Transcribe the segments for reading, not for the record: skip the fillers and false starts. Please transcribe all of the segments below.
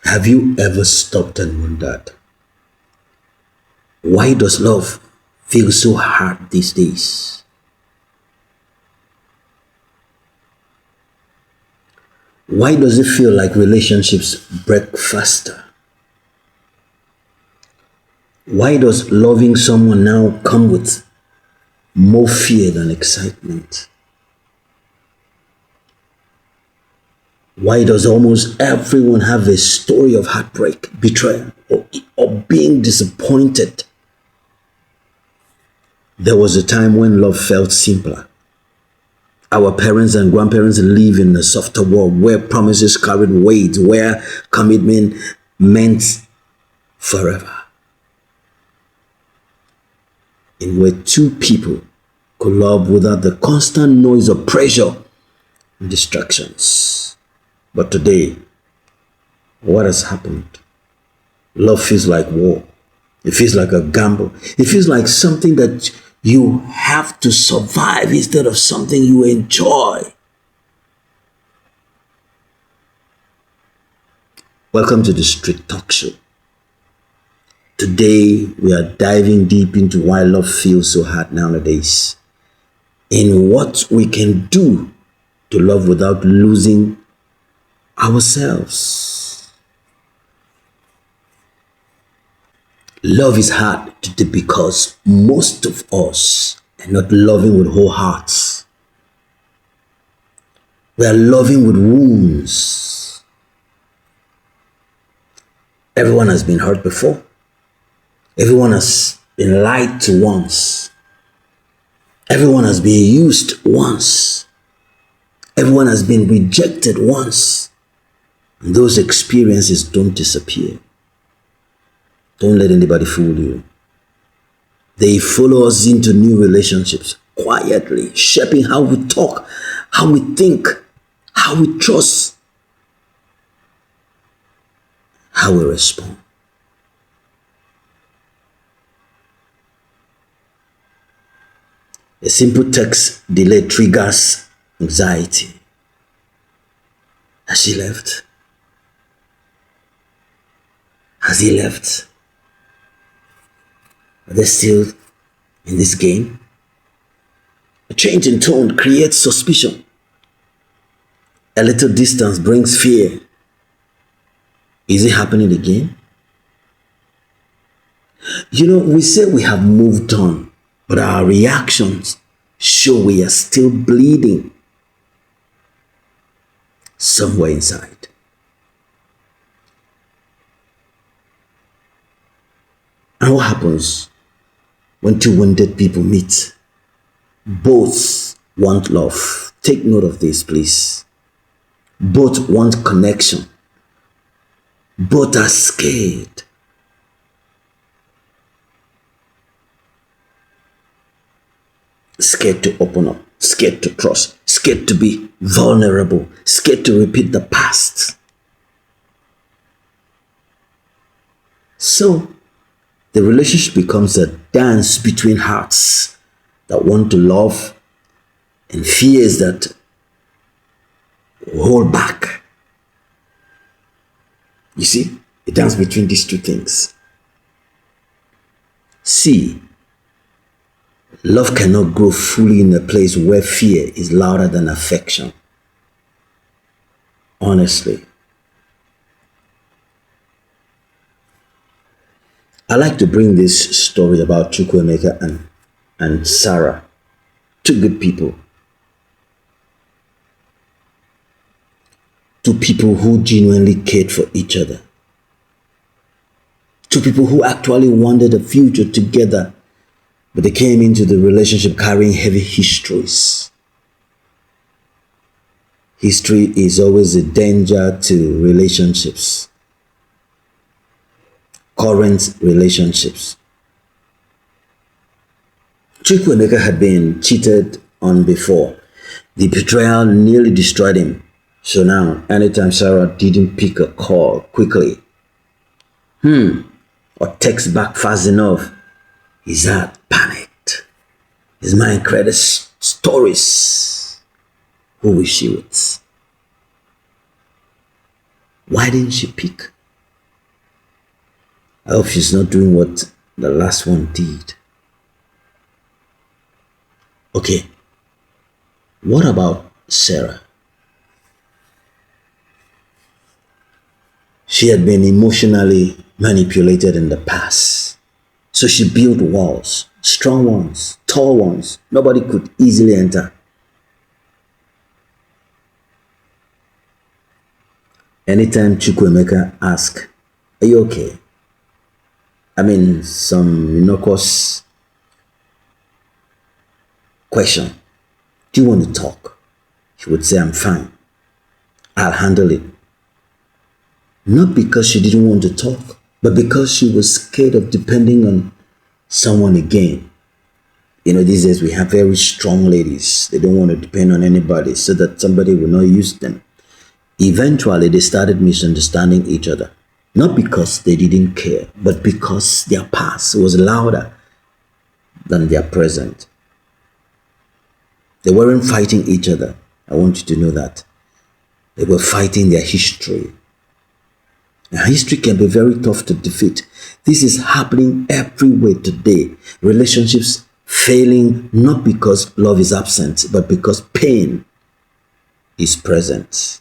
Have you ever stopped and wondered, why does love feel so hard these days? Why does it feel like relationships break faster? Why does loving someone now come with more fear than excitement? Why does almost everyone have a story of heartbreak, betrayal, or being disappointed? There was a time when love felt simpler. Our parents and grandparents live in a softer world where promises carried weight, where commitment meant forever, and where two people could love without the constant noise of pressure and distractions. But today, what has happened? Love feels like war. It feels like a gamble. It feels like something that you have to survive instead of something you enjoy. Welcome to the Street Talk Show. Today, we are diving deep into why love feels so hard nowadays, and what we can do to love without losing ourselves. Love is hard to do because most of us are not loving with whole hearts. We are loving with wounds. Everyone has been hurt before. Everyone has been lied to once. Everyone has been used once. Everyone has been rejected once. And those experiences don't disappear. Don't let anybody fool you. They follow us into new relationships quietly, shaping how we talk, how we think, how we trust, how we respond. A simple text delay triggers anxiety. Has she left? Has he left? Are they still in this game? A change in tone creates suspicion. A little distance brings fear. Is it happening again? You know, we say we have moved on, but our reactions show we are still bleeding somewhere inside. And what happens when two wounded people meet? Both want love. Take note of this, please. Both want connection. Both are scared. Scared to open up, scared to trust, scared to be vulnerable, scared to repeat the past. So, the relationship becomes a dance between hearts that want to love and fears that hold back. You see, a dance between these two things. See, love cannot grow fully in a place where fear is louder than affection. Honestly. I like to bring this story about Chukwuemeka and Sarah, two good people. Two people who genuinely cared for each other. Two people who actually wanted a future together, but they came into the relationship carrying heavy histories. History is always a danger to relationships. Current relationships. Chukwuemeka had been cheated on before. The betrayal nearly destroyed him. So now, anytime Sarah didn't pick a call quickly, or text back fast enough, his heart panicked. His mind created stories. Who was she with? Why didn't she pick? I hope she's not doing what the last one did. Okay, what about Sarah? She had been emotionally manipulated in the past. So she built walls, strong ones, tall ones. Nobody could easily enter. Anytime Chukwuemeka asks, are you okay? I mean, some innocuous question. Do you want to talk? She would say, I'm fine. I'll handle it. Not because she didn't want to talk, but because she was scared of depending on someone again. You know, these days we have very strong ladies. They don't want to depend on anybody so that somebody will not use them. Eventually, they started misunderstanding each other. Not because they didn't care, but because their past was louder than their present. They weren't fighting each other. I want you to know that. They were fighting their history. And history can be very tough to defeat. This is happening everywhere today. Relationships failing not because love is absent, but because pain is present.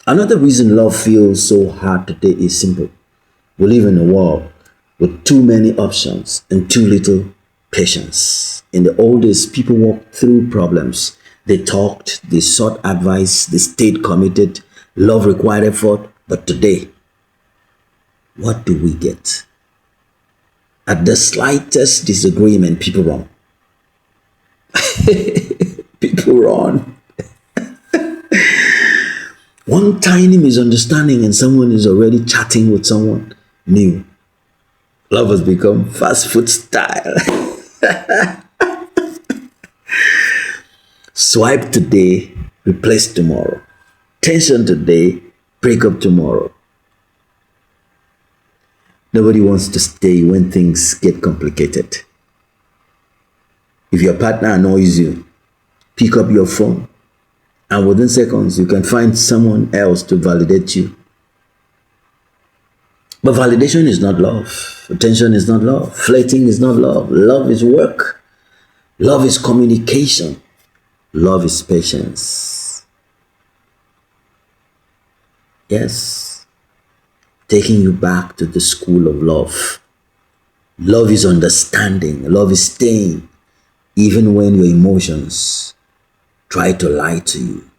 Another reason love feels so hard today is simple. We live in a world with too many options and too little patience. In the old days, people walked through problems. They talked, they sought advice, they stayed committed. Love required effort. But today, what do we get? At the slightest disagreement, people run. People run. One tiny misunderstanding and someone is already chatting with someone new. Love has become fast food style. Swipe today, replace tomorrow. Tension today, break up tomorrow. Nobody wants to stay when things get complicated. If your partner annoys you, pick up your phone. And within seconds, you can find someone else to validate you. But validation is not love. Attention is not love. Flirting is not love. Love is work. Love is communication. Love is patience. Yes. Taking you back to the school of love. Love is understanding. Love is staying, even when your emotions try to lie to you.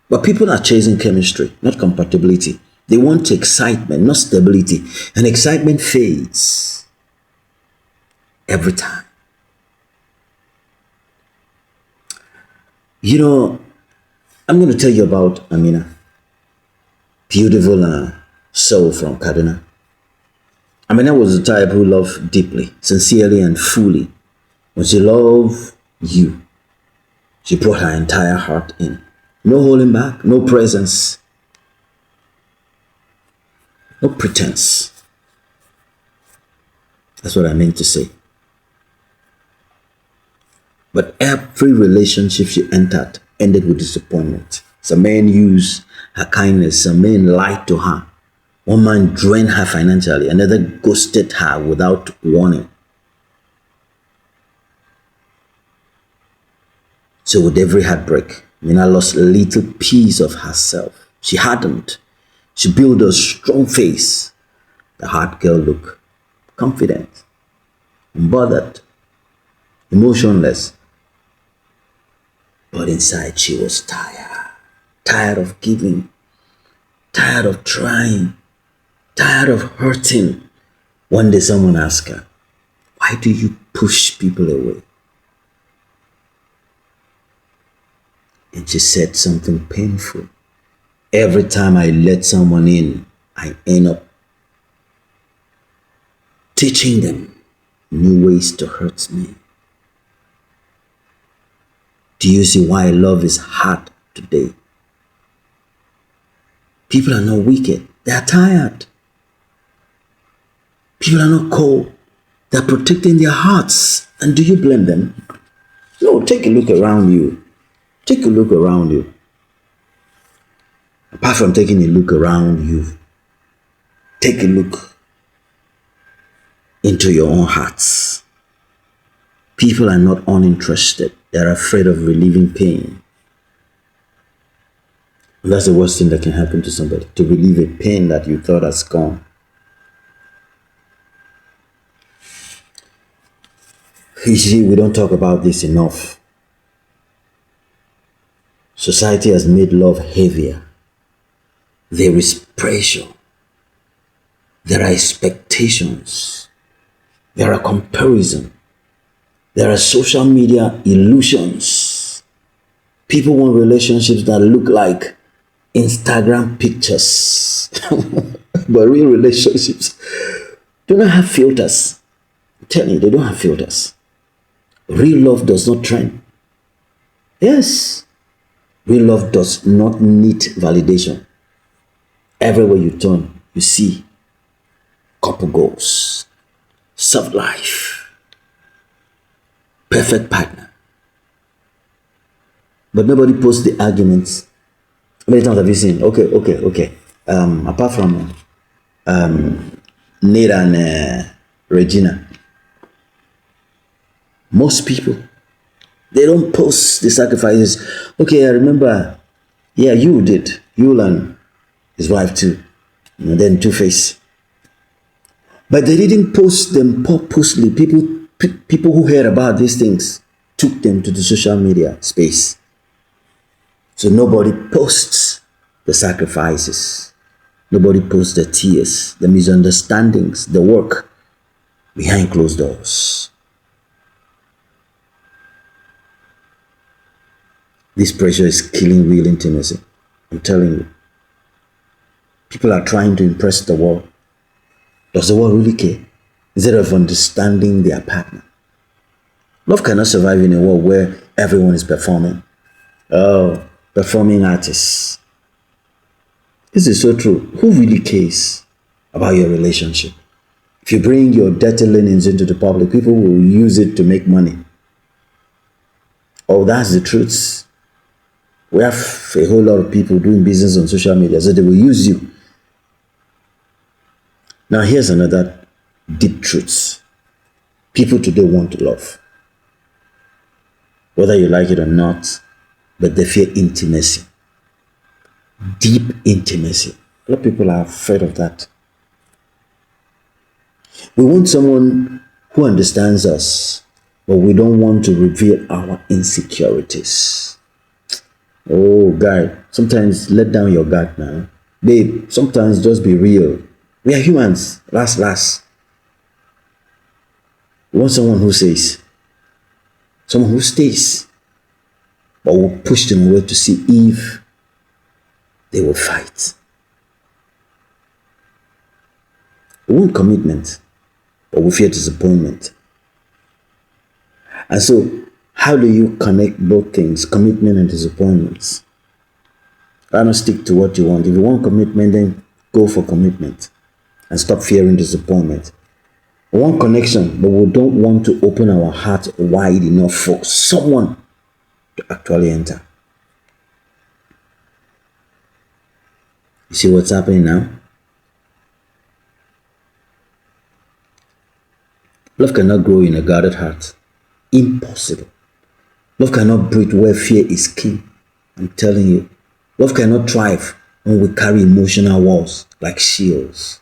But people are chasing chemistry, not compatibility. They want excitement, not stability. And excitement fades every time. You know, I'm going to tell you about Amina. Beautiful soul from Kaduna. Amina was the type who loved deeply, sincerely, and fully. When she loved you, she brought her entire heart in. No holding back, no presence, no pretense. That's what I meant to say. But every relationship she entered ended with disappointment. Some men used her kindness, some men lied to her. One man drained her financially, another ghosted her without warning. So with every heartbreak, Mina lost a little piece of herself. She hardened. She built a strong face. The hard girl looked confident, unbothered, emotionless. But inside she was tired. Tired of giving. Tired of trying. Tired of hurting. One day someone asked her, why do you push people away? And she said something painful. Every time I let someone in, I end up teaching them new ways to hurt me. Do you see why love is hard today? People are not wicked. They are tired. People are not cold. They are protecting their hearts. And do you blame them? No, take a look around you. Take a look around you. Apart from taking a look around you, take a look into your own hearts. People are not uninterested. They're afraid of relieving pain. And that's the worst thing that can happen to somebody, to relieve a pain that you thought has gone. You see, we don't talk about this enough. Society has made love heavier. There is pressure. There are expectations. There are comparisons. There are social media illusions. People want relationships that look like Instagram pictures. But real relationships do not have filters. I'm telling you, they don't have filters. Real love does not trend. Yes. Real love does not need validation. Everywhere you turn, you see couple goals, soft life, perfect partner. But nobody posts the arguments. How many times have you seen? Okay. Apart from Nate and Regina, most people, they don't post the sacrifices. Okay, I remember, yeah, you did. You and his wife too. And then Two-Face. But they didn't post them purposely. People who heard about these things took them to the social media space. So nobody posts the sacrifices. Nobody posts the tears, the misunderstandings, the work behind closed doors. This pressure is killing real intimacy. I'm telling you. People are trying to impress the world. Does the world really care? Instead of understanding their partner. Love cannot survive in a world where everyone is performing. Oh, performing artists. This is so true. Who really cares about your relationship? If you bring your dirty linens into the public, people will use it to make money. Oh, that's the truth. We have a whole lot of people doing business on social media, so they will use you. Now, here's another deep truth. People today want to love. Whether you like it or not, but they fear intimacy. Deep intimacy. A lot of people are afraid of that. We want someone who understands us, but we don't want to reveal our insecurities. Oh, guy, sometimes let down your guard now. Babe, sometimes just be real. We are humans, last. We want someone who says, someone who stays, but will push them away to see if they will fight. We want commitment, but we fear disappointment. And so, how do you connect both things, commitment and disappointments? I don't stick to what you want. If you want commitment, then go for commitment and stop fearing disappointment. We want connection, but we don't want to open our heart wide enough for someone to actually enter. You see what's happening now? Love cannot grow in a guarded heart. Impossible. Love cannot breathe where fear is king. I'm telling you. Love cannot thrive when we carry emotional walls like shields.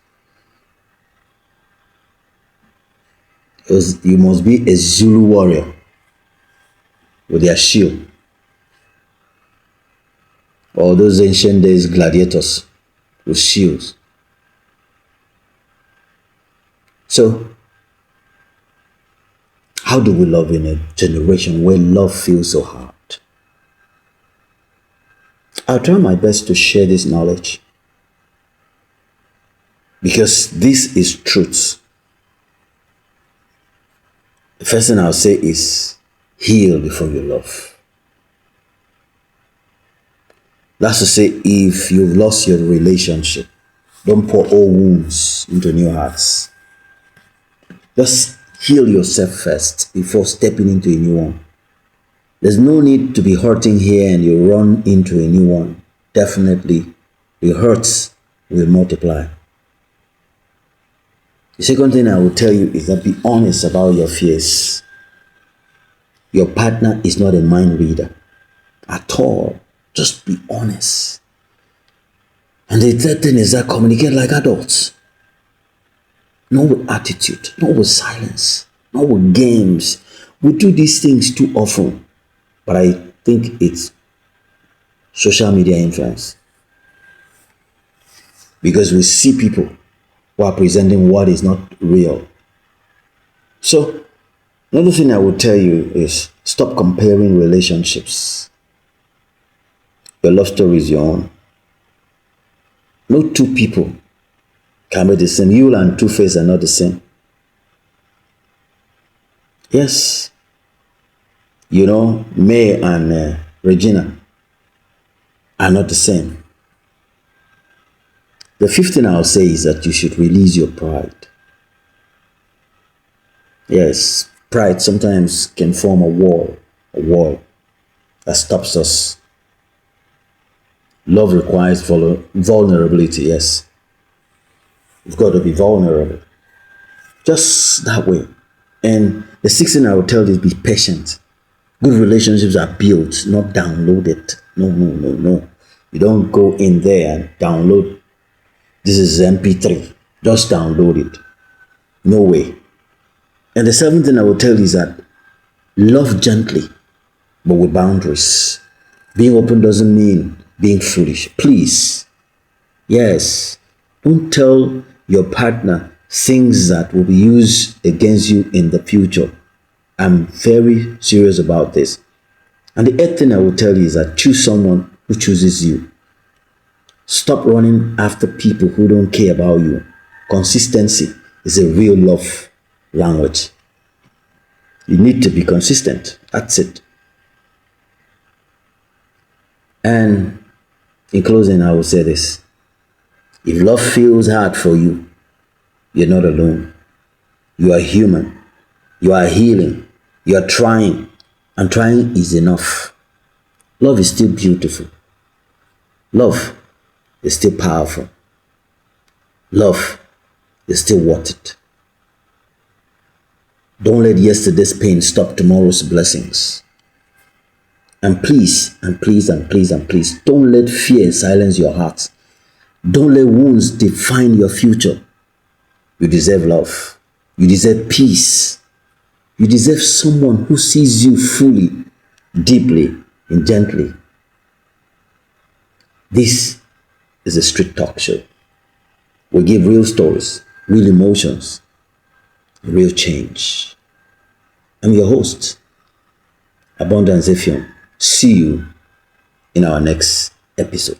You must be a Zulu warrior with their shield. Or those ancient days gladiators with shields. So, how do we love in a generation where love feels so hard? I'll try my best to share this knowledge because this is truth. The first thing I'll say is heal before you love. That's to say, if you've lost your relationship, don't pour old wounds into new hearts. Just heal yourself first before stepping into a new one. There's no need to be hurting here and you run into a new one. Definitely, the hurts will multiply. The second thing I will tell you is that be honest about your fears. Your partner is not a mind reader at all. Just be honest. And the third thing is that communicate like adults. Not with attitude, not with silence, not with games. We do these things too often, but I think it's social media influence. Because we see people who are presenting what is not real. So, another thing I would tell you is stop comparing relationships. Your love story is your own. No two people can be the same. You and Two-Face are not the same. Yes. You know, May and Regina are not the same. The fifth thing I'll say is that you should release your pride. Yes, pride sometimes can form a wall that stops us. Love requires vulnerability, yes. You've got to be vulnerable. Just that way. And the sixth thing I would tell you is be patient. Good relationships are built, not downloaded. No. You don't go in there and download. This is MP3. Just download it. No way. And the seventh thing I will tell you is that love gently, but with boundaries. Being open doesn't mean being foolish. Please. Yes. Don't tell your partner things that will be used against you in the future. I'm very serious about this. And the eighth thing I will tell you is that choose someone who chooses you. Stop running after people who don't care about you. Consistency is a real love language. You need to be consistent. That's it. And in closing, I will say this. If love feels hard for you, you're not alone. You are human. You are healing. You are trying. And trying is enough. Love is still beautiful. Love is still powerful. Love is still worth it. Don't let yesterday's pain stop tomorrow's blessings. And please, don't let fear silence your heart. Don't let wounds define your future. You deserve love. You deserve peace. You deserve someone who sees you fully, deeply, and gently. This is a street talk show. We give real stories, real emotions, real change. I'm your host, Abundance Efion. See you in our next episode.